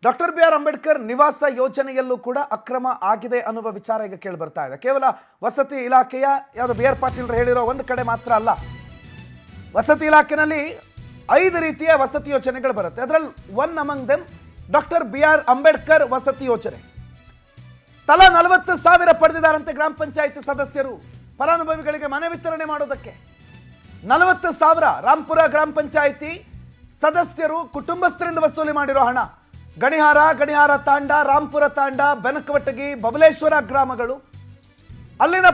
Doctor B R. Ambedkar ನಿವಾಸ ಯೋಜನೆಯಲ್ಲೂ ಕೂಡ ಅಕ್ರಮ ಆಗಿದೆ ಅನ್ನುವ ವಿಚಾರ ಈಗ ಕೇಳಿ ಬರ್ತಾ ಇದೆ. ಕೇವಲ ವಸತಿ ಇಲಾಖೆಯ ಯಾವುದು ಬಿ.ಆರ್. ಪಾಟೀಲ್ ಹೇಳಿರೋ ಒಂದು ಕಡೆ ಮಾತ್ರ ಅಲ್ಲ, ವಸತಿ ಇಲಾಖೆಯಲ್ಲಿ 5 ರೀತಿಯ ವಸತಿ ಯೋಜನೆಗಳು ಬರುತ್ತೆ. ಅದರಲ್ಲಿ one among them doctor B R. Ambedkar ವಸತಿ ಯೋಜನೆ. ತಲಾ 40,000 ಪಡೆದಿದ್ದಾರಂತೆ ಗ್ರಾಮ ಪಂಚಾಯತ್ ಸದಸ್ಯರು ಫಲಾನುಭವಿಗಳಿಗೆ ಮನೆ ವಿತರಣೆ ಮಾಡೋದಕ್ಕೆ. 40,000 ರಾಂಪುರ ಗ್ರಾಮ ಪಂಚಾಯಿತಿ ಸದಸ್ಯರು ಕುಟುಂಬಸ್ಥರಿಂದ ವಸೂಲಿ ಮಾಡಿರೋ ಹಣ. ಗಣಿಹಾರ ತಾಂಡ, ರಾಂಪುರ ತಾಂಡ, ಬೆನಕವಟಗಿ, ಬಬಲೇಶ್ವರ ಗ್ರಾಮಗಳು ಅಲ್ಲಿನ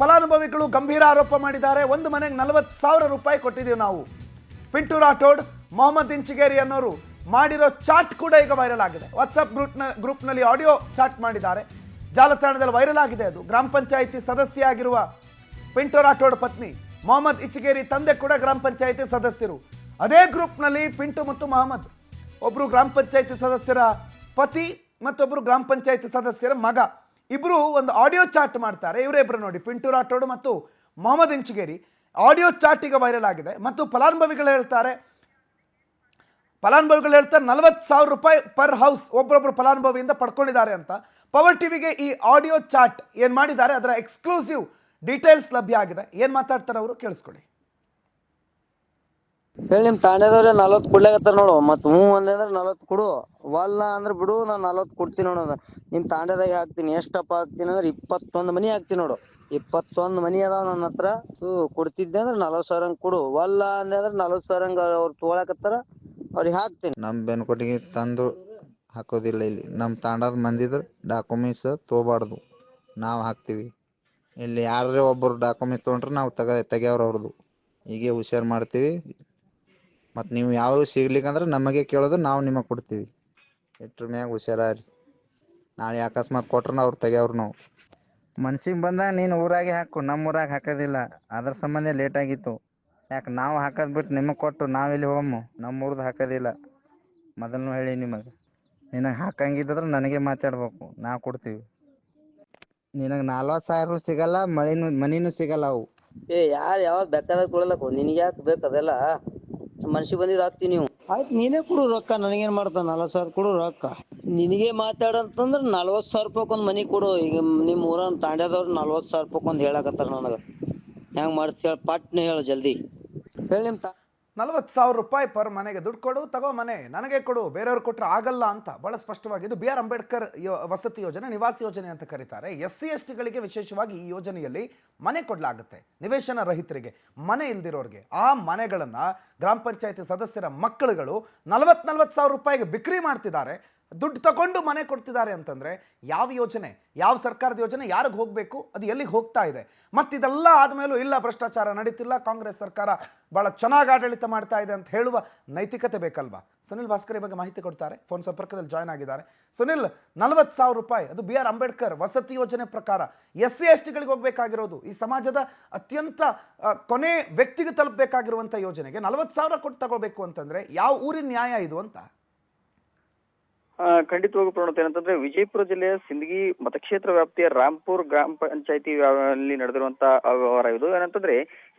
ಫಲಾನುಭವಿಗಳು ಗಂಭೀರ ಆರೋಪ ಮಾಡಿದ್ದಾರೆ. ಒಂದು ಮನೆಗೆ 40,000 ರೂಪಾಯಿ ಕೊಟ್ಟಿದ್ದೀವಿ ನಾವು. ಪಿಂಟು ರಾಠೋಡ್, ಮೊಹಮ್ಮದ್ ಇಂಚಿಗೇರಿ ಅನ್ನೋರು ಮಾಡಿರೋ ಚಾಟ್ ಕೂಡ ಈಗ ವೈರಲ್ ಆಗಿದೆ. ವಾಟ್ಸಪ್ ಗ್ರೂಪ್ನಲ್ಲಿ ಆಡಿಯೋ ಚಾಟ್ ಮಾಡಿದ್ದಾರೆ. ಜಾಲತಾಣದಲ್ಲಿ ವೈರಲ್ ಆಗಿದೆ. ಅದು ಗ್ರಾಮ ಪಂಚಾಯಿತಿ ಸದಸ್ಯ ಆಗಿರುವ ಪಿಂಟು ರಾಠೋಡ್ ಪತ್ನಿ ಮೊಹಮ್ಮದ್ ಇಂಚಿಗೇರಿ ತಂದೆ ಕೂಡ ಗ್ರಾಮ ಪಂಚಾಯಿತಿ ಸದಸ್ಯರು. ಅದೇ ಗ್ರೂಪ್ನಲ್ಲಿ ಪಿಂಟು ಮತ್ತು ಮೊಹಮ್ಮದ್, ಒಬ್ಬರು ಗ್ರಾಮ ಪಂಚಾಯಿತಿ ಸದಸ್ಯರ ಪತಿ ಮತ್ತೊಬ್ಬರು ಗ್ರಾಮ ಪಂಚಾಯಿತಿ ಸದಸ್ಯರ ಮಗ, ಇಬ್ಬರು ಒಂದು ಆಡಿಯೋ ಚಾಟ್ ಮಾಡ್ತಾರೆ. ಇವರೇ ಇಬ್ಬರು ನೋಡಿ, ಪಿಂಟು ರಾಠೋಡ್ ಮತ್ತು ಮೊಹಮ್ಮದ್ ಇಂಚಿಗೇರಿ. ಆಡಿಯೋ ಚಾಟ್ ಈಗ ವೈರಲ್ ಆಗಿದೆ. ಮತ್ತು ಫಲಾನುಭವಿಗಳು ಹೇಳ್ತಾರೆ 40,000 ರೂಪಾಯಿ ಪರ್ ಹೌಸ್ ಒಬ್ಬರೊಬ್ಬರು ಫಲಾನುಭವಿಯಿಂದ ಪಡ್ಕೊಂಡಿದ್ದಾರೆ ಅಂತ. ಪವರ್ ಟಿವಿಗೆ ಈ ಆಡಿಯೋ ಚಾಟ್ ಏನು ಮಾಡಿದ್ದಾರೆ ಅದರ ಎಕ್ಸ್ಕ್ಲೂಸಿವ್ ಡೀಟೇಲ್ಸ್ ಲಭ್ಯ ಆಗಿದೆ. ಏನು ಮಾತಾಡ್ತಾರೆ ಅವರು ಕೇಳಿಸ್ಕೊಳ್ಳಿ. ಹೇಳಿ, ನಿಮ್ ತಾಂಡ್ಯದವ್ರೆ 40 ಕೊಡ್ಲಾಗತ್ತಾರ ನೋಡು. ಮತ್ ಹ್ಞೂ ಅಂದ್ರ 40 ಕೊಡು, ವಲ್ಲ ಅಂದ್ರ ಬಿಡು, ನಾನು 40 ಕೊಡ್ತೀನಿ ನೋಡು. ನಿಮ್ ತಾಂಡ್ಯದಾಗ ಹಾಕ್ತೀನಿ. ಎಷ್ಟಪ್ಪ ಹಾಕ್ತೀನಿ ಅಂದ್ರೆ 21 ಮನಿ ಹಾಕ್ತೀನಿ ನೋಡು. 21 ಮನಿ ಅದಾವ ನನ್ನ ಹತ್ರ. ಕೊಡ್ತಿದ್ದೆ ಅಂದ್ರೆ 40,000 ಕೊಡು, ವಲ್ಲ ಅಂದ್ರ 40,000 ಅವ್ರು ತಗೊಳಕತ್ತಾರ, ಅವ್ರಿಗೆ ಹಾಕ್ತೀನಿ. ನಮ್ ಬೆನ್ಕೊಟ್ಟಿಗೆ ತಂದು ಹಾಕೋದಿಲ್ಲ. ಇಲ್ಲಿ ನಮ್ಮ ತಾಂಡದ ಮಂದಿದ್ರ ಡಾಕ್ಯುಮೆಂಟ್ಸ್ ತೊಗೊಬಾರ್ದು, ನಾವು ಹಾಕ್ತೀವಿ. ಇಲ್ಲಿ ಯಾರೇ ಒಬ್ಬರು ಡಾಕ್ಯುಮೆಂಟ್ ತೊಗೊಂಡ್ರೆ ನಾವು ತೆಗಿಯವ್ರು ಅವ್ರದ್ದು. ಹೀಗೆ ಹುಷಾರು ಮಾಡ್ತೀವಿ. ಮತ್ತು ನೀವು ಯಾವ ಸಿಗ್ಲಿಕ್ಕಂದ್ರೆ ನಮಗೆ ಕೇಳೋದು, ನಾವು ನಿಮಗೆ ಕೊಡ್ತೀವಿ. ಇಟ್ರ ಮ್ಯಾಗ ಹುಷಾರಿ. ನಾಳೆ ಅಕಸ್ಮಾತ್ ಕೊಟ್ರೆ ಅವ್ರು ತೆಗಿಯವ್ರು. ನಾವು ಮನ್ಸಿಗೆ ಬಂದಾಗ ನೀನು ಊರಾಗೆ ಹಾಕು, ನಮ್ಮ ಊರಾಗ ಹಾಕೋದಿಲ್ಲ. ಅದ್ರ ಸಂಬಂಧ ಲೇಟ್ ಆಗಿತ್ತು. ಯಾಕೆ ನಾವು ಹಾಕೋದು ಬಿಟ್ಟು ನಿಮಗೆ ಕೊಟ್ಟು ನಾವೆಲ್ಲಿ ಹೋಗಮ್ಮು? ನಮ್ಮ ಊರ್ದು ಹಾಕೋದಿಲ್ಲ. ಮೊದಲು ಹೇಳಿ ನಿಮಗೆ, ನಿನಗೆ ಹಾಕಂಗಿದ್ರೆ ನನಗೆ ಮಾತಾಡ್ಬೇಕು, ನಾವು ಕೊಡ್ತೀವಿ. ನಿನಗೆ 40,000 ಸಿಗಲ್ಲ, ಮನಿನೂ ಸಿಗಲ್ಲ. ಅವು ಯಾರು ಯಾವ್ದು ಬೇಕಾದಾಗ ಕೊಡಲಕ್ಕ, ನಿನಗೆ ಯಾಕೆ ಬೇಕು ಅದೆಲ್ಲ? ಮನ್ಸಿಗೆ ಬಂದಿದ್ದು ಹಾಕ್ತೀನಿ. ನೀವು ಆಯ್ತು, ನೀನೇ ಕೊಡು ರೊಕ್ಕ. ನನಗೇನ್ ಮಾಡ್ತಾನ? 40,000 ಕೊಡು ರೊಕ್ಕ. ನಿನಗೆ ಮಾತಾಡಂತಂದ್ರ 40,000 ರೂಪಾಯಿ ಒಂದು ಮನಿ ಕೊಡು. ಈಗ ನಿಮ್ ಊರನ್ ತಾಂಡ್ಯದವ್ರು 40,000 ರೂಪಾಯಿ ಒಂದು ಹೇಳಕತ್ತಾರ ನನಗ. ಹೆಂಗ್ ಮಾಡ್ತೀಯ ಪಟ್ನ ಹೇಳು ಜಲ್ದಿ ಹೇಳಿ. 40,000 ರೂಪಾಯಿ ಪರ್ ಮನೆಗೆ ದುಡ್ಡು ಕೊಡು, ತಗೋ ಮನೆ ನನಗೆ ಕೊಡು, ಬೇರೆಯವ್ರು ಕೊಟ್ಟರೆ ಆಗಲ್ಲ ಅಂತ ಬಹಳ ಸ್ಪಷ್ಟವಾಗಿದ್ದು. ಬಿ.ಆರ್. ಅಂಬೇಡ್ಕರ್ ವಸತಿ ಯೋಜನೆ, ನಿವಾಸ ಯೋಜನೆ ಅಂತ ಕರೀತಾರೆ. SC STಗಳಿಗೆ ವಿಶೇಷವಾಗಿ ಈ ಯೋಜನೆಯಲ್ಲಿ ಮನೆ ಕೊಡಲಾಗುತ್ತೆ. ನಿವೇಶನ ರಹಿತರಿಗೆ, ಮನೆ ಇಲ್ದಿರೋರಿಗೆ. ಆ ಮನೆಗಳನ್ನು ಗ್ರಾಮ ಪಂಚಾಯತಿ ಸದಸ್ಯರ ಮಕ್ಕಳುಗಳು 40,000 ರೂಪಾಯಿಗೆ ಬಿಕ್ರಿ ಮಾಡ್ತಿದ್ದಾರೆ. ದುಡ್ಡು ತಗೊಂಡು ಮನೆ ಕೊಡ್ತಿದ್ದಾರೆ ಅಂತಂದರೆ ಯಾವ ಯೋಜನೆ, ಯಾವ ಸರ್ಕಾರದ ಯೋಜನೆ ಯಾರಿಗೆ ಹೋಗಬೇಕು, ಅದು ಎಲ್ಲಿಗೆ ಹೋಗ್ತಾ ಇದೆ? ಮತ್ತಿದೆಲ್ಲ ಆದಮೇಲೂ ಇಲ್ಲ ಭ್ರಷ್ಟಾಚಾರ ನಡೀತಿಲ್ಲ, ಕಾಂಗ್ರೆಸ್ ಸರ್ಕಾರ ಭಾಳ ಚೆನ್ನಾಗಿ ಆಡಳಿತ ಮಾಡ್ತಾ ಇದೆ ಅಂತ ಹೇಳುವ ನೈತಿಕತೆ ಬೇಕಲ್ವಾ? ಸುನಿಲ್ ಭಾಸ್ಕರ್ ಈ ಬಗ್ಗೆ ಮಾಹಿತಿ ಕೊಡ್ತಾರೆ. ಫೋನ್ ಸಂಪರ್ಕದಲ್ಲಿ ಜಾಯ್ನ್ ಆಗಿದ್ದಾರೆ. ಸುನಿಲ್, 40,000 ರೂಪಾಯಿ ಅದು ಬಿ.ಆರ್. ಅಂಬೇಡ್ಕರ್ ವಸತಿ ಯೋಜನೆ ಪ್ರಕಾರ SC STಗಳಿಗೆ ಹೋಗಬೇಕಾಗಿರೋದು, ಈ ಸಮಾಜದ ಅತ್ಯಂತ ಕೊನೆ ವ್ಯಕ್ತಿಗೆ ತಲುಪಬೇಕಾಗಿರುವಂಥ ಯೋಜನೆಗೆ 40,000 ಕೊಟ್ಟು ತಗೋಬೇಕು ಅಂತಂದರೆ ಯಾವ ಊರಿನ ನ್ಯಾಯ ಇದು ಅಂತ? ಖಂಡಿತವಾಗೂ ಪ್ರಣೋತ್, ಏನಂತಂದ್ರೆ ವಿಜಯಪುರ ಜಿಲ್ಲೆಯ ಸಿಂದಗಿ ಮತಕ್ಷೇತ್ರ ವ್ಯಾಪ್ತಿಯ ರಾಂಪುರ್ ಗ್ರಾಮ ಪಂಚಾಯತಿ ಅಲ್ಲಿ ನಡೆದಿರುವಂತ ವ್ಯವಹಾರ ಇದು. ಏನಂತಂದ್ರೆ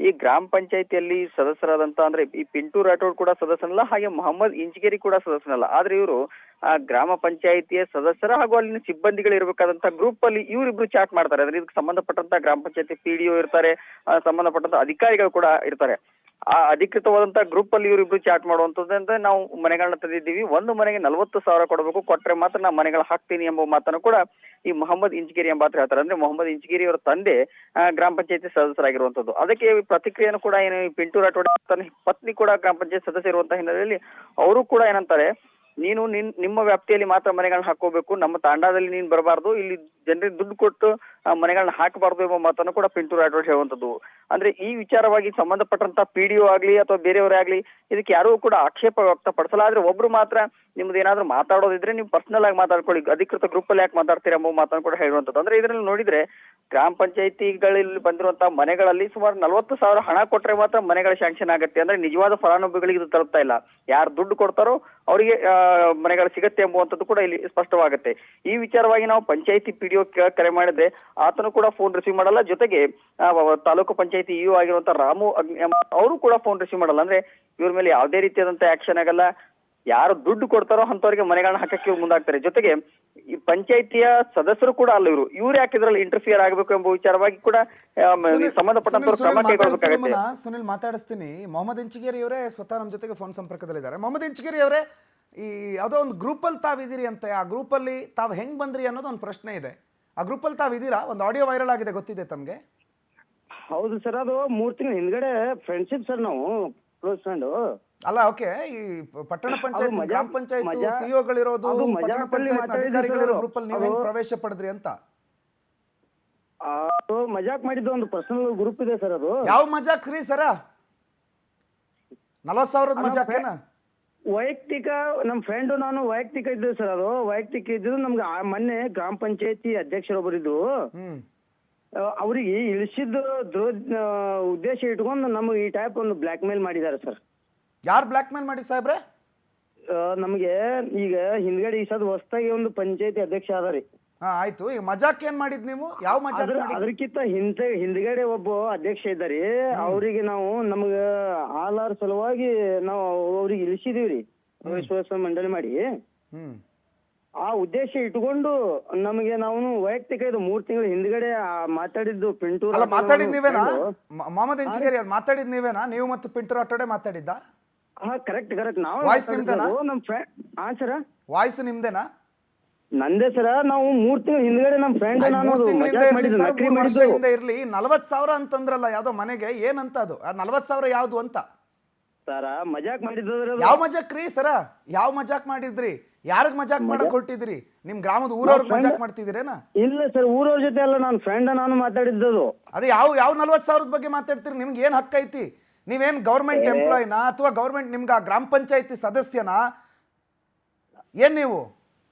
ಈ ಗ್ರಾಮ ಪಂಚಾಯತಿಯಲ್ಲಿ ಸದಸ್ಯರಾದಂತ ಅಂದ್ರೆ ಈ ಪಿಂಟು ರಾಠೋಡ್ ಕೂಡ ಸದಸ್ಯನಲ್ಲ, ಹಾಗೆ ಮೊಹಮ್ಮದ್ ಇಂಚಿಗೇರಿ ಕೂಡ ಸದಸ್ಯನಲ್ಲ. ಆದ್ರೆ ಇವರು ಆ ಗ್ರಾಮ ಪಂಚಾಯತಿಯ ಸದಸ್ಯರ ಹಾಗೂ ಅಲ್ಲಿನ ಸಿಬ್ಬಂದಿಗಳು ಇರಬೇಕಾದಂತ ಗ್ರೂಪ್ ಅಲ್ಲಿ ಇವರಿಬ್ರು ಚಾಟ್ ಮಾಡ್ತಾರೆ. ಅಂದ್ರೆ ಇದಕ್ಕೆ ಸಂಬಂಧಪಟ್ಟಂತ ಗ್ರಾಮ ಪಂಚಾಯತಿ PDO ಇರ್ತಾರೆ, ಸಂಬಂಧಪಟ್ಟಂತ ಅಧಿಕಾರಿಗಳು ಕೂಡ ಇರ್ತಾರೆ. ಆ ಅಧಿಕೃತವಾದಂತ ಗ್ರೂಪ್ ಅಲ್ಲಿ ಇವರಿಬ್ರು ಚಾಟ್ ಮಾಡುವಂತದ್ದಂದ್ರೆ ನಾವು ಮನೆಗಳನ್ನ ತಂದಿದ್ದೀವಿ, ಒಂದು ಮನೆಗೆ 40,000 ಕೊಡಬೇಕು, ಕೊಟ್ರೆ ಮಾತ್ರ ನಾವು ಮನೆಗಳು ಹಾಕ್ತೀನಿ ಎಂಬ ಮಾತನ್ನು ಕೂಡ ಈ ಮೊಹಮ್ಮದ್ ಇಂಚಿಗೇರಿ ಎಂಬ ಹೇಳ್ತಾರೆ. ಅಂದ್ರೆ ಮೊಹಮ್ಮದ್ ಇಂಚಿಗೇರಿ ಅವರ ತಂದೆ ಗ್ರಾಮ ಪಂಚಾಯತಿ ಸದಸ್ಯರಾಗಿರುವಂತದ್ದು. ಅದಕ್ಕೆ ಪ್ರತಿಕ್ರಿಯೆಯನ್ನು ಕೂಡ ಏನು ಪಿಂಟು ರಾಠೋಡ್ ತನ್ನ ಪತ್ನಿ ಕೂಡ ಗ್ರಾಮ ಪಂಚಾಯತ್ ಸದಸ್ಯ ಇರುವಂತಹ ಹಿನ್ನೆಲೆಯಲ್ಲಿ ಅವರು ಕೂಡ ಏನಂತಾರೆ, ನೀನು ನಿಮ್ಮ ವ್ಯಾಪ್ತಿಯಲ್ಲಿ ಮಾತ್ರ ಮನೆಗಳನ್ನ ಹಾಕೋಬೇಕು, ನಮ್ಮ ತಾಂಡಾದಲ್ಲಿ ನೀನು ಬರಬಾರ್ದು, ಇಲ್ಲಿ ಜನರಿಗೆ ದುಡ್ಡು ಕೊಟ್ಟು ಮನೆಗಳನ್ನ ಹಾಕಬಾರ್ದು ಎಂಬ ಮಾತನ್ನು ಕೂಡ ಪಿಂಟು ರಾಠೋಡ್ ಹೇಳುವಂಥದ್ದು. ಅಂದ್ರೆ ಈ ವಿಚಾರವಾಗಿ ಸಂಬಂಧಪಟ್ಟಂತ PDO ಆಗ್ಲಿ ಅಥವಾ ಬೇರೆಯವರೇ ಆಗ್ಲಿ ಇದಕ್ಕೆ ಯಾರೂ ಕೂಡ ಆಕ್ಷೇಪ ವ್ಯಕ್ತಪಡಿಸಲ್ಲ. ಆದ್ರೆ ಒಬ್ರು ಮಾತ್ರ ನಿಮ್ದು ಏನಾದ್ರು ಮಾತಾಡೋದಿದ್ರೆ ನೀವು ಪರ್ಸನಲ್ ಆಗಿ ಮಾತಾಡ್ಕೊಳ್ಳಿ, ಅಧಿಕೃತ ಗ್ರೂಪ್ ಅಲ್ಲಿ ಯಾಕೆ ಮಾತಾಡ್ತೀರಾ ಎಂಬ ಮಾತನ್ನು ಕೂಡ ಹೇಳುವಂಥದ್ದು. ಅಂದ್ರೆ ಇದರಲ್ಲಿ ನೋಡಿದ್ರೆ ಗ್ರಾಮ ಪಂಚಾಯತಿಗಳಲ್ಲಿ ಬಂದಿರುವಂತಹ ಮನೆಗಳಲ್ಲಿ ಸುಮಾರು 40,000 ಹಣ ಕೊಟ್ರೆ ಮಾತ್ರ ಮನೆಗಳ ಶಾಂಕ್ಷನ್ ಆಗುತ್ತೆ. ಅಂದ್ರೆ ನಿಜವಾದ ಫಲಾನುಭವಿಗಳಿಗೆ ಇದು ತಲುಪ್ತಾ ಇಲ್ಲ. ಯಾರು ದುಡ್ಡು ಕೊಡ್ತಾರೋ ಅವರಿಗೆ ಮನೆಗಳು ಸಿಗತ್ತೆ ಎಂಬುವಂಥದ್ದು ಕೂಡ ಇಲ್ಲಿ ಸ್ಪಷ್ಟವಾಗುತ್ತೆ. ಈ ವಿಚಾರವಾಗಿ ನಾವು ಪಂಚಾಯತಿ PDO ಕರೆ ಮಾಡಿದ್ರೆ ಆತನು ಕೂಡ ಫೋನ್ ರಿಸೀವ್ ಮಾಡಲ್ಲ. ಜೊತೆಗೆ ತಾಲೂಕು ಪಂಚಾಯತಿ EO ಆಗಿರುವಂತ ರಾಮು ಅವರು ಕೂಡ ಫೋನ್ ರಿಸೀವ್ ಮಾಡಲ್ಲ. ಅಂದ್ರೆ ಇವ್ರ ಮೇಲೆ ಯಾವುದೇ ರೀತಿಯಾದಂತ ಆಕ್ಷನ್ ಆಗಲ್ಲ. ಯಾರು ದುಡ್ಡು ಕೊಡ್ತಾರೋ ಅಂತವ್ರಿಗೆ ಮನೆಗಳನ್ನ ಹಾಕಕ್ಕೆ ಇವ್ರು ಮುಂದಾಗ್ತಾರೆ. ಜೊತೆಗೆ ಈ ಪಂಚಾಯತಿಯ ಸದಸ್ಯರು ಕೂಡ ಅಲ್ಲ ಇವ್ರು ಯಾಕೆ ಇದ್ರಲ್ಲಿ ಇಂಟರ್ಫಿಯರ್ ಆಗಬೇಕು ಎಂಬ ವಿಚಾರವಾಗಿ ಕೂಡ ಸಂಬಂಧಪಟ್ಟಂತವ್ರು ಕ್ರಮ ಕೈಗೊಳ್ಳಬೇಕಾಗುತ್ತೆ. ಸುನಿಲ್ ಮಾತಾಡಿಸ್ತೀನಿ. ಮೊಹಮ್ಮದ್ ಇಂಚಿಗೇರಿ ಅವರೇ ಸ್ವತಃ ನಮ್ಮ ಜೊತೆಗೆ ಫೋನ್ ಸಂಪರ್ಕದಲ್ಲಿದ್ದಾರೆ. ಮೊಹಮ್ಮದ್ ಇಂಚಿಗೇರಿ ಅವರೇ, ಈ ಯಾವುದೋ ಒಂದು ಗ್ರೂಪಲ್ಲಿ ತಾವಿದ್ದೀರಿ ಅಂತೆ, ಆ ಗ್ರೂಪಲ್ಲಿ ತಾವು ಹೆಂಗ್ ಬಂದ್ರಿ ಅನ್ನೋದು ಒಂದು ಪ್ರಶ್ನೆ ಇದೆ. ಆ ಗ್ರೂಪಲ್ಲಿ ತಾವಿದ್ದೀರಾ? ಒಂದು ಆಡಿಯೋ ವೈರಲ್ ಆಗಿದೆ, ಗೊತ್ತಿದೆ ತಮಗೆ? ಹೌದು ಸರ್, ಅದು 3 ತಿಂಗಳ ಹಿಂದ್ಗಡೆ ಫ್ರೆಂಡ್ಶಿಪ್ ಸರ್, ನಾವು ಕ್ಲೋಸ್ ಫ್ರೆಂಡ್. ಅಲ್ಲ, ಓಕೆ. ಈ ಪಟ್ಟಣ ಪಂಚಾಯತ್, ಗ್ರಾಮ ಪಂಚಾಯತ್ ಸಿಇಒಗಳಿರೋದು, ಪಟ್ಟಣ ಪಂಚಾಯತ್ ಅಧಿಕಾರಿಗಳಿರೋ ಗ್ರೂಪಲ್ಲಿ ನೀವು ಹೆಂಗ್ ಪ್ರವೇಶ ಪಡೆದ್ರಿ ಅಂತ? ಅದು ಮಜಾಕ್ ಮಾಡಿದ್ದು ಒಂದು ಪರ್ಸನಲ್ ಗ್ರೂಪ್ ಇದೆ ಸರ್. ಅದು ಯಾವ ಮಜಾಕ್ ರೀ ಸರ? 40,000 ಮಜಾಕೇನ? ವೈಯಕ್ತಿಕ ನಮ್ಮ ಫ್ರೆಂಡ್ ನಾನು ವೈಯಕ್ತಿಕ ಇದ್ದೇವೆ ಸರ್. ಅದು ವೈಯಕ್ತಿಕ ಇದ್ದು ನಮ್ಗೆ ಮೊನ್ನೆ ಗ್ರಾಮ ಪಂಚಾಯತಿ ಅಧ್ಯಕ್ಷರೊಬ್ಬರಿದ್ದು, ಅವ್ರಿಗೆ ಇಳಿಸಿದ್ದು ಉದ್ದೇಶ ಇಟ್ಕೊಂಡು ನಮಗೆ ಈ ಟೈಪ್ ಒಂದು ಬ್ಲ್ಯಾಕ್ ಮೇಲ್ ಮಾಡಿದ್ದಾರೆ ಸರ್. ಯಾರು ಬ್ಲ್ಯಾಕ್ ಮೇಲ್ ಮಾಡಿ ಸಾಹೇಬ್ರೆ? ನಮಗೆ ಈಗ ಹಿಂದ್ಗಡೆ ಈ ಸದ್ ಹೊಸದಾಗಿ ಒಂದು ಪಂಚಾಯತಿ ಅಧ್ಯಕ್ಷ ಅದ ರೀ. ಹಾ, ಆಯ್ತು. ಈಗ ಮಜಾಕ್ ಏನ್ ಮಾಡಿದ್ ನೀವು? ಯಾವ ಮಜಾಕ್ ಮಾಡಿದ್ರಿ? ಅದಕ್ಕಿಂತ ಹಿಂದ್ಗಡೆ ಒಬ್ಬ ಅಧ್ಯಕ್ಷ ಇದ್ದಾರೆ, ಅವರಿಗೆ ನಾವು ನಮ್ಗ ಆಲಾರ್ ಸಲುವಾಗಿ ನಾವು ಅವ್ರಿಗೆ ಇಳಿಸಿದೀವ್ರಿ, ವಿಶ್ವಾಸ ಮಂಡಳಿ ಮಾಡಿ. ಆ ಉದ್ದೇಶ ಇಟ್ಕೊಂಡು ನಮಗೆ ನಾವು ವೈಯಕ್ತಿಕ ಇದು 3 ತಿಂಗಳ ಹಿಂದ್ಗಡೆ ಮಾತಾಡಿದ್ದು ಪಿಂಟೂರ್. ಅಲ್ಲ, ಮಾತಾಡಿದ್ ನೀವೇನಾ? ಮೊಹಮ್ಮದ್ ಇಂಚಿಗೇರಿ ಅವ್ರು ಮಾತಾಡಿದ್ ನೀವೇನಾ? ನೀವು ಮತ್ತು ಪಿಂಟೂರ್ ಆಟೋಡೆ ಮಾತಾಡಿದ್ದ? ಹಾ, ಕರೆಕ್ಟ್. ನಾವು ವಾಯ್ಸ್ ನಿಮ್ದೇನಾ? ನಮ್ ಫ್ರೆಂಡ್. ಹಾ ಸರ, ವಾಯ್ಸ್ ನಿಮ್ದೇನಾ? ನಂದೇ ಸರ. ನಾವು 3 ತಿಂಗಳ ಹಿಂದ್ಗಡೆ ನಮ್ ಫ್ರೆಂಡ್ 3 ವರ್ಷ ಹಿಂದೆ ಇರ್ಲಿ. 40,000 ಅಂತಂದ್ರಲ್ಲ ಯಾವ್ದೋ ಮನೆಗೆ, ಏನಂತ ಅದು? 40,000 ಯಾವ್ದು ಅಂತ ಸರ ಮಜಾಕ್ ಮಾಡಿದ್ರ? ಯಾವ ಮಜಾಕ್ ರೀ ಸರ? ಯಾವ ಮಜಾಕ್ ಮಾಡಿದ್ರಿ? ಯಾರಿಗ್ ಮಜಾಕ್ ಮಾಡಕ್ ಹೊರಟಿದ್ರಿ? ನಿಮ್ ಗ್ರಾಮದ ಊರವ್ರಿಗೆ ಮಜಾಕ್ ಮಾಡ್ತಿದ್ದೀರೇನಾ? ಇಲ್ಲ ಸರ್, ಊರವ್ರ ಜೊತೆ ಅಲ್ಲ, ನಾನು ಫ್ರೆಂಡ್ ನಾನು ಮಾತಾಡಿದ್ದು. ಅದೇ ಯಾವ 40,000 ಬಗ್ಗೆ ಮಾತಾಡ್ತೀರಿ? ನಿಮ್ಗೆ ಏನ್ ಹಕ್ಕ ಐತಿ? ನೀವೇನ್ ಗೌರ್ಮೆಂಟ್ ಎಂಪ್ಲಾಯಿನಾ ಅಥವಾ ಗೌರ್ಮೆಂಟ್ ನಿಮ್ಗೆ ಆ ಗ್ರಾಮ ಪಂಚಾಯತಿ ಸದಸ್ಯನಾ? ಏನ್ ನೀವು?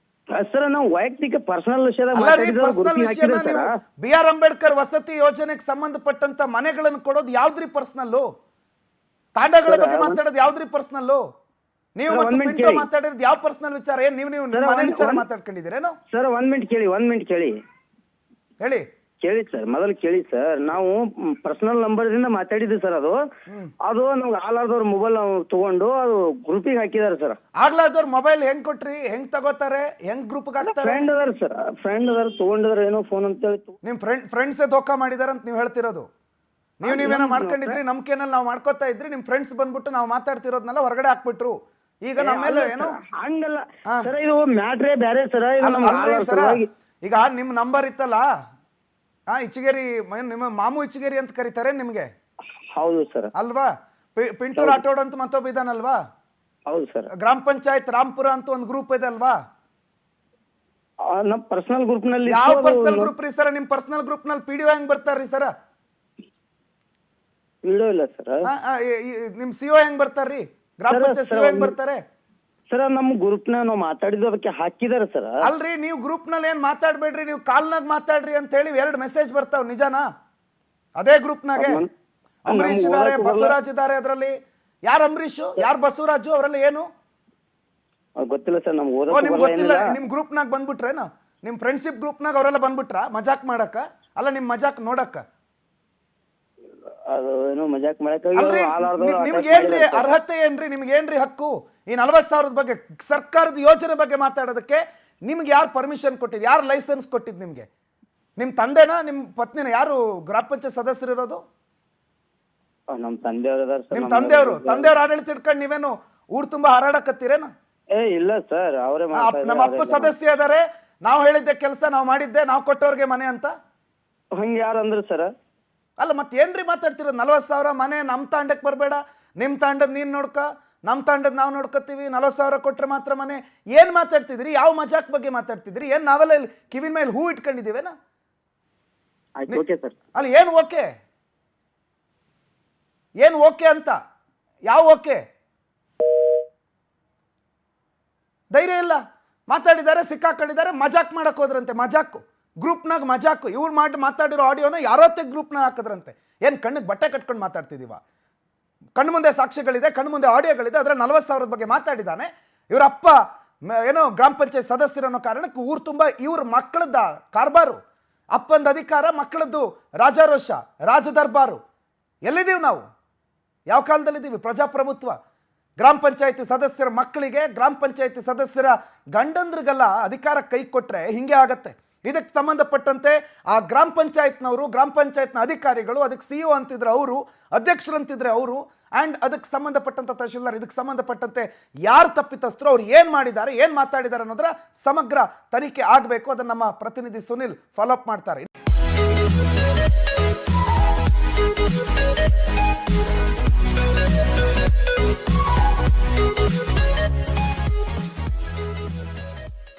ಸರ್, ನಾವು ವೈಯಕ್ತಿಕ ಪರ್ಸನಲ್ ವಿಷಯನ ನೀವು BR ಅಂಬೇಡ್ಕರ್ ವಸತಿ ಯೋಜನೆಗೆ ಸಂಬಂಧಪಟ್ಟಂತ ಮನೆಗಳನ್ನು ಕೊಡೋದು ಯಾವ್ದ್ರಿ ಪರ್ಸನಲ್ಲು? ತಾಂಡಗಳ ಬಗ್ಗೆ ಮಾತಾಡೋದು ಯಾವ್ದ್ರಿ ಪರ್ಸನಲ್ಲು? ನೀವು ಪಿಂಟೋ ಮಾತಾಡಿರೋದು ಯಾವ ಪರ್ಸನಲ್ ವಿಚಾರ? ಏನ್ ನೀವು ಮನೆ ವಿಚಾರ ಮಾತಾಡ್ಕೊಂಡಿದ್ದೀರೇನು? ಸರ್, 1 ಮಿನಿಟ್ ಕೇಳಿ. ಹೇಳಿ ಸರ್, ಮೊದಲು ಕೇಳಿ ಸರ್. ನಾವು ಪರ್ಸನಲ್ ನಂಬರ್ ದಿಂದ ಮಾತಾಡಿದ್ವಿ ಸರ್. ಅದು ನಮ್ಗೆ ಆಲಾರ್ದವ್ರ ಮೊಬೈಲ್ ತಗೊಂಡು ಅದು ಗ್ರೂಪಿಗೆ ಹಾಕಿದಾರೆ ಸರ್. ಆಗ್ಲಾದವ್ರ ಮೊಬೈಲ್ ಹೆಂಗ್ ಕೊಟ್ರಿ? ಹೆಂಗ್ ತಗೋತಾರೆ? ಹೆಂಗ್ ಗ್ರೂಪ್ ಹಾಕ್ತಾರೆ? ಫ್ರೆಂಡ್ ಅದಾರ ಸರ್, ಫ್ರೆಂಡ್ ಅದಾರ, ತಗೊಂಡಿದಾರೆ ಏನೋ ಫೋನ್ ಅಂತ ಹೇಳಿ. ನಿಮ್ ಫ್ರೆಂಡ್ಸೇ ಧೋಕಾ ಮಾಡಿದಾರ ಅಂತ ನೀವು ಹೇಳ್ತಿರೋದು? ನೀವೇನೋ ಮಾಡ್ಕೊಂಡಿದ್ರಿ, ನಂಬಿಕೆನಲ್ಲಿ ನಾವು ಮಾಡ್ಕೋತಾ ಇದ್ರಿ, ನಿಮ್ ಫ್ರೆಂಡ್ಸ್ ಬಂದ್ಬಿಟ್ಟು ನಾವು ಮಾತಾಡ್ತಿರೋದ್ನೆಲ್ಲ ಹೊರಗಡೆ ಹಾಕ್ಬಿಟ್ರು. ಈಗ ನಮ್ಮೇಲೆ ಏನೋ ಹಂಗಲ್ಲ ಸರ್, ಇದು ಮ್ಯಾಟ್ರೇ ಬೇರೆ ಸರ್. ಈಗ ನಿಮ್ ನಂಬರ್ ಇತ್ತಲ್ಲ, ಇಚ್ಚಿಗೇರಿ, ನಿಮ್ಮ ಮಾಮು ಇಚ್ಚಿಗೇರಿ ಅಂತ ಕರೀತಾರೆ ನಿಮ್ಗೆ? ಹೌದು ಸರ್. ಅಲ್ವಾ? ಪಿಂಟೂರ್ ಆಟೋಡ್ ಅಂತ ಮತ್ತೊಬ್ಬ ಇದಾನಲ್ವಾ? ಹೌದು ಸರ್. ಗ್ರಾಮ ಪಂಚಾಯತ್ ರಾಂಪುರ ಅಂತ ಒಂದು ಗ್ರೂಪ್ ಇದೆ ಅಲ್ವಾ? ನಮ್ ಪರ್ಸನಲ್ ಗ್ರೂಪ್ ನಲ್ಲಿ. ಯಾವ ಪರ್ಸನಲ್ ಗ್ರೂಪ್ ರೀ ಸರ್? ನಿಮ್ ಪರ್ಸನಲ್ ಗ್ರೂಪ್ ನಲ್ಲಿ PDO ಹೆಂಗ್ ಬರ್ತಾರ್ರಿ ಸರ್? ವಿಡಿಯೋ ಇಲ್ಲ ಸರ್. ನಿಮ್ CO ಹೆಂಗ್ ಬರ್ತಾರ್ರಿ? ಗ್ರಾಮ ಪಂಚಾಯತ್ CO ಹೆಂಗ್ ಬರ್ತಾರೆ ಸರ್? ನಮ್ ಗ್ರೂಪ್ ನಾವು ಮಾತಾಡಿದ್ದು ಅದಕ್ಕೆ ಹಾಕಿದಾರೆ ಸರ್. ಅಲ್ರಿ, ನೀವು ಗ್ರೂಪ್ ನಲ್ಲಿ ಏನ್ ಮಾತಾಡ್ಬೇಡ್ರಿ, ನೀವು ಕಾಲ್ನಾಗ ಮಾತಾಡ್ರಿ ಅಂತ ಹೇಳಿ 2 ಮೆಸೇಜ್ ಬರ್ತಾವ್, ನಿಜಾನಾ? ಅದೇ ಗ್ರೂಪ್ನಾಗೆ ಅಂಬರೀಶ್ ಇದಾರೆ, ಬಸವರಾಜ್ ಇದಾರೆ. ಅದ್ರಲ್ಲಿ ಯಾರು ಅಂಬರೀಶು, ಯಾರು ಬಸವರಾಜು? ಅವರಲ್ಲಿ ಏನು ಗೊತ್ತಿಲ್ಲ ಸರ್. ನಿಮ್ಗೆ ಗೊತ್ತಿಲ್ಲ? ನಿಮ್ ಗ್ರೂಪ್ನಾಗ ಬಂದ್ಬಿಟ್ರೇನ? ನಿಮ್ ಫ್ರೆಂಡ್ಶಿಪ್ ಗ್ರೂಪ್ನಾಗ ಅವರೆಲ್ಲ ಬಂದ್ಬಿಟ್ರ ಮಜಾಕ್ ಮಾಡಕ್ಕ? ಅಲ್ಲ, ನಿಮ್ ಮಜಾಕ್ ನೋಡಕ್ಕ? ಅದು ಏನೋ ಮಜಾಕ್ ನಿಮ್ಗೆ ಏನ್ರಿ ಅರ್ಹತೆ? ಏನ್ರಿ ನಿಮ್ಗೆ ಏನ್ರಿ ಹಕ್ಕು? ಈ 40,000 ಬಗ್ಗೆ, ಸರ್ಕಾರದ ಯೋಜನೆ ಬಗ್ಗೆ ಮಾತಾಡೋದಕ್ಕೆ ನಿಮ್ಗೆ ಯಾರು ಪರ್ಮಿಷನ್ ಕೊಟ್ಟಿದ್? ಯಾರು ಲೈಸೆನ್ಸ್ ಕೊಟ್ಟಿದ್ ನಿಮ್ಗೆ? ನಿಮ್ ತಂದೆನಾ, ನಿಮ್ ಪತ್ನಿನ? ಯಾರು ಗ್ರಾಮ ಪಂಚಾಯತ್ ಸದಸ್ಯರು ಇರೋದು? ನಮ್ ತಂದೆಯವರು. ನಿಮ್ ತಂದೆಯವ್ರ ಆಡಳಿತ ಇಟ್ಕೊಂಡು ನೀವೇನು ಊರ್ ತುಂಬಾ ಹಾರಾಡಕತ್ತೀರೇನ? ಇಲ್ಲ ಸರ್, ಅವರೇ ನಮ್ಮ ಅಪ್ಪ ಸದಸ್ಯ ಇದಾರೆ, ನಾವು ಹೇಳಿದ್ದೆ ಕೆಲಸ ನಾವು ಮಾಡಿದ್ದೆ, ನಾವು ಕೊಟ್ಟವ್ರಿಗೆ ಮನೆ ಅಂತ. ಹಂಗ ಯಾರು ಅಂದ್ರು ಸರ್? ಅಲ್ಲ, ಮತ್ತೆ ಏನ್ರಿ ಮಾತಾಡ್ತಿರೋದು? 40,000 ಮನೆ ನಮ್ ತಾಂಡಕ್ ಬರಬೇಡ, ನಿಮ್ ತಾಂಡದ್ ನೀನ್ ನೋಡ್ಕ, ನಮ್ ತಾಂಡದ್ ನಾವು ನೋಡ್ಕೋತೀವಿ, 40,000 ಕೊಟ್ರೆ ಮಾತ್ರ ಮನೆ. ಏನ್ ಮಾತಾಡ್ತಿದ್ರಿ? ಯಾವ ಮಜಾಕ್ ಬಗ್ಗೆ ಮಾತಾಡ್ತಿದ್ರಿ? ಏನ್ ನಾವೆಲ್ಲ ಕಿವಿನ ಮೇಲೆ ಹೂ ಇಟ್ಕೊಂಡಿದ್ದೀವೇನ? ಅಲ್ಲಿ ಏನ್ ಓಕೆ? ಏನ್ ಓಕೆ ಅಂತ? ಯಾವ ಓಕೆ? ಧೈರ್ಯ ಇಲ್ಲ, ಮಾತಾಡಿದ್ದಾರೆ, ಸಿಕ್ಕಾಕೊಂಡಿದ್ದಾರೆ, ಮಜಾಕ್ ಮಾಡಕ್ ಹೋದ್ರಂತೆ. ಮಜಾಕು ಗ್ರೂಪ್ನಾಗ ಮಜಾಕು. ಇವ್ರು ಮಾತಾಡಿರೋ ಆಡಿಯೋನ ಯಾರತ್ತೆ ಗ್ರೂಪ್ನಾಗ ಹಾಕಿದ್ರಂತೆ. ಏನು ಕಣ್ಣಿಗೆ ಬಟ್ಟೆ ಕಟ್ಕೊಂಡು ಮಾತಾಡ್ತಿದ್ದೀವ? ಕಣ್ಣು ಮುಂದೆ ಸಾಕ್ಷ್ಯಗಳಿದೆ, ಕಣ್ಣು ಮುಂದೆ ಆಡಿಯೋಗಳಿದೆ. ಅದರ 40,000 ಬಗ್ಗೆ ಮಾತಾಡಿದ್ದಾನೆ. ಇವರ ಅಪ್ಪ ಏನೋ ಗ್ರಾಮ ಪಂಚಾಯತ್ ಸದಸ್ಯರು ಅನ್ನೋ ಕಾರಣಕ್ಕೆ ಊರು ತುಂಬ ಇವ್ರ ಮಕ್ಕಳದ ಕಾರ್ಬಾರು, ಅಪ್ಪಂದು ಅಧಿಕಾರ, ಮಕ್ಕಳದ್ದು ರಾಜಾರೋಷ, ರಾಜದರ್ಬಾರು. ಎಲ್ಲಿದ್ದೀವಿ ನಾವು? ಯಾವ ಕಾಲದಲ್ಲಿದ್ದೀವಿ? ಪ್ರಜಾಪ್ರಭುತ್ವ. ಗ್ರಾಮ ಪಂಚಾಯತಿ ಸದಸ್ಯರ ಮಕ್ಕಳಿಗೆ, ಗ್ರಾಮ ಪಂಚಾಯತಿ ಸದಸ್ಯರ ಗಂಡಂದ್ರಿಗೆಲ್ಲ ಅಧಿಕಾರ ಕೈ ಕೊಟ್ಟರೆ ಹಿಂಗೆ ಆಗತ್ತೆ. ಇದಕ್ಕೆ ಸಂಬಂಧಪಟ್ಟಂತೆ ಆ ಗ್ರಾಮ ಪಂಚಾಯತ್ನವರು, ಗ್ರಾಮ ಪಂಚಾಯತ್ನ ಅಧಿಕಾರಿಗಳು, ಅದಕ್ಕೆ CEO ಅಂತಿದ್ರೆ ಅವರು, ಅಧ್ಯಕ್ಷರಂತಿದ್ರೆ ಅವರು, ಆ್ಯಂಡ್ ಅದಕ್ಕೆ ಸಂಬಂಧಪಟ್ಟಂಥ ತಹಶೀಲ್ದಾರ್, ಇದಕ್ಕೆ ಸಂಬಂಧಪಟ್ಟಂತೆ ಯಾರು ತಪ್ಪಿತಸ್ಥರು, ಅವ್ರು ಏನು ಮಾಡಿದ್ದಾರೆ, ಏನು ಮಾತಾಡಿದ್ದಾರೆ ಅನ್ನೋದರ ಸಮಗ್ರ ತನಿಖೆ ಆಗಬೇಕು. ಅದನ್ನು ನಮ್ಮ ಪ್ರತಿನಿಧಿ ಸುನಿಲ್ ಫಾಲೋ ಅಪ್ ಮಾಡ್ತಾರೆ.